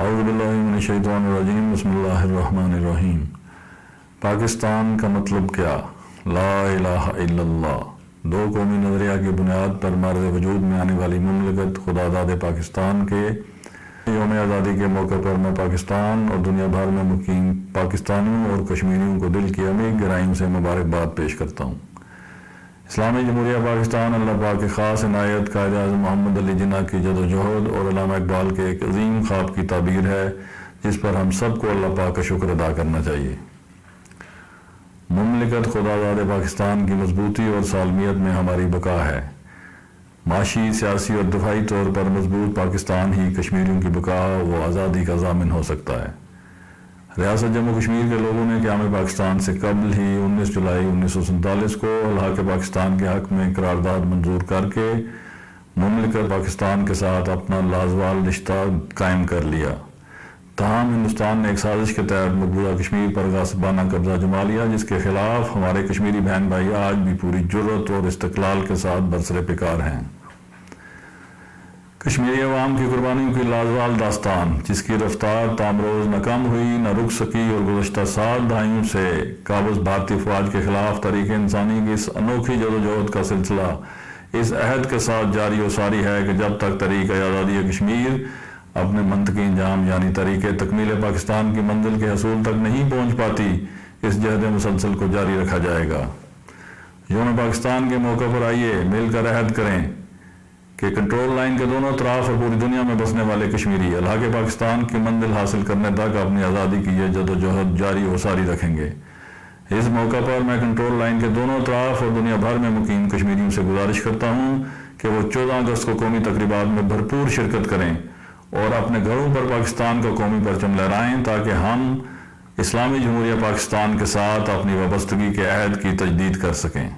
اعوذ باللہ من الشیطان الرجیم بسم اللہ الرحمن الرحیم۔ پاکستان کا مطلب کیا؟ لا الہ الا اللہ۔ دو قومی نظریہ کی بنیاد پر مرز وجود میں آنے والی مملکت خداداد پاکستان کے یوم آزادی کے موقع پر میں پاکستان اور دنیا بھر میں مقیم پاکستانیوں اور کشمیریوں کو دل کی عمیق گہرائیوں سے مبارکباد پیش کرتا ہوں۔ اسلامی جمہوریہ پاکستان اللہ پاک کی خاص عنایت، قائد اعظم محمد علی جناح کی جدوجہد اور علامہ اقبال کے ایک عظیم خواب کی تعبیر ہے جس پر ہم سب کو اللہ پاک کا شکر ادا کرنا چاہیے۔ مملکت خداداد پاکستان کی مضبوطی اور سالمیت میں ہماری بقا ہے۔ معاشی، سیاسی اور دفاعی طور پر مضبوط پاکستان ہی کشمیریوں کی بقا و آزادی کا ضامن ہو سکتا ہے۔ ریاست جموں کشمیر کے لوگوں نے قیام پاکستان سے قبل ہی 19 جولائی 1947 کو الحاق پاکستان کے حق میں قرارداد منظور کر کے مملکت پاکستان کے ساتھ اپنا لازوال رشتہ قائم کر لیا۔ تاہم ہندوستان نے ایک سازش کے تحت مقبوضہ کشمیر پر غاصبانہ قبضہ جما لیا، جس کے خلاف ہمارے کشمیری بہن بھائی آج بھی پوری جرأت اور استقلال کے ساتھ برسر پیکار ہیں۔ کشمیری عوام کی قربانیوں کی لازوال داستان، جس کی رفتار تامروز نہ کم ہوئی نہ رک سکی، اور گزشتہ 7 دہائیوں سے قابض بھارتی افواج کے خلاف تحریک انسانی کی اس انوکھی جدوجہد کا سلسلہ اس عہد کے ساتھ جاری و ساری ہے کہ جب تک تحریک آزادی کشمیر اپنے منطقی انجام یعنی تحریک تکمیل پاکستان کی منزل کے حصول تک نہیں پہنچ پاتی، اس جہد مسلسل کو جاری رکھا جائے گا۔ یوم پاکستان کے موقع پر آئیے مل کر عہد کریں کہ کنٹرول لائن کے دونوں طرف اور پوری دنیا میں بسنے والے کشمیری الحاق پاکستان کی منزل حاصل کرنے تک اپنی آزادی کی یہ جدوجہد جاری و ساری رکھیں گے۔ اس موقع پر میں کنٹرول لائن کے دونوں طرف اور دنیا بھر میں مقیم کشمیریوں سے گزارش کرتا ہوں کہ وہ 14 اگست کو قومی تقریبات میں بھرپور شرکت کریں اور اپنے گھروں پر پاکستان کا قومی پرچم لہرائیں تاکہ ہم اسلامی جمہوریہ پاکستان کے ساتھ اپنی وابستگی کے عہد کی تجدید کر سکیں۔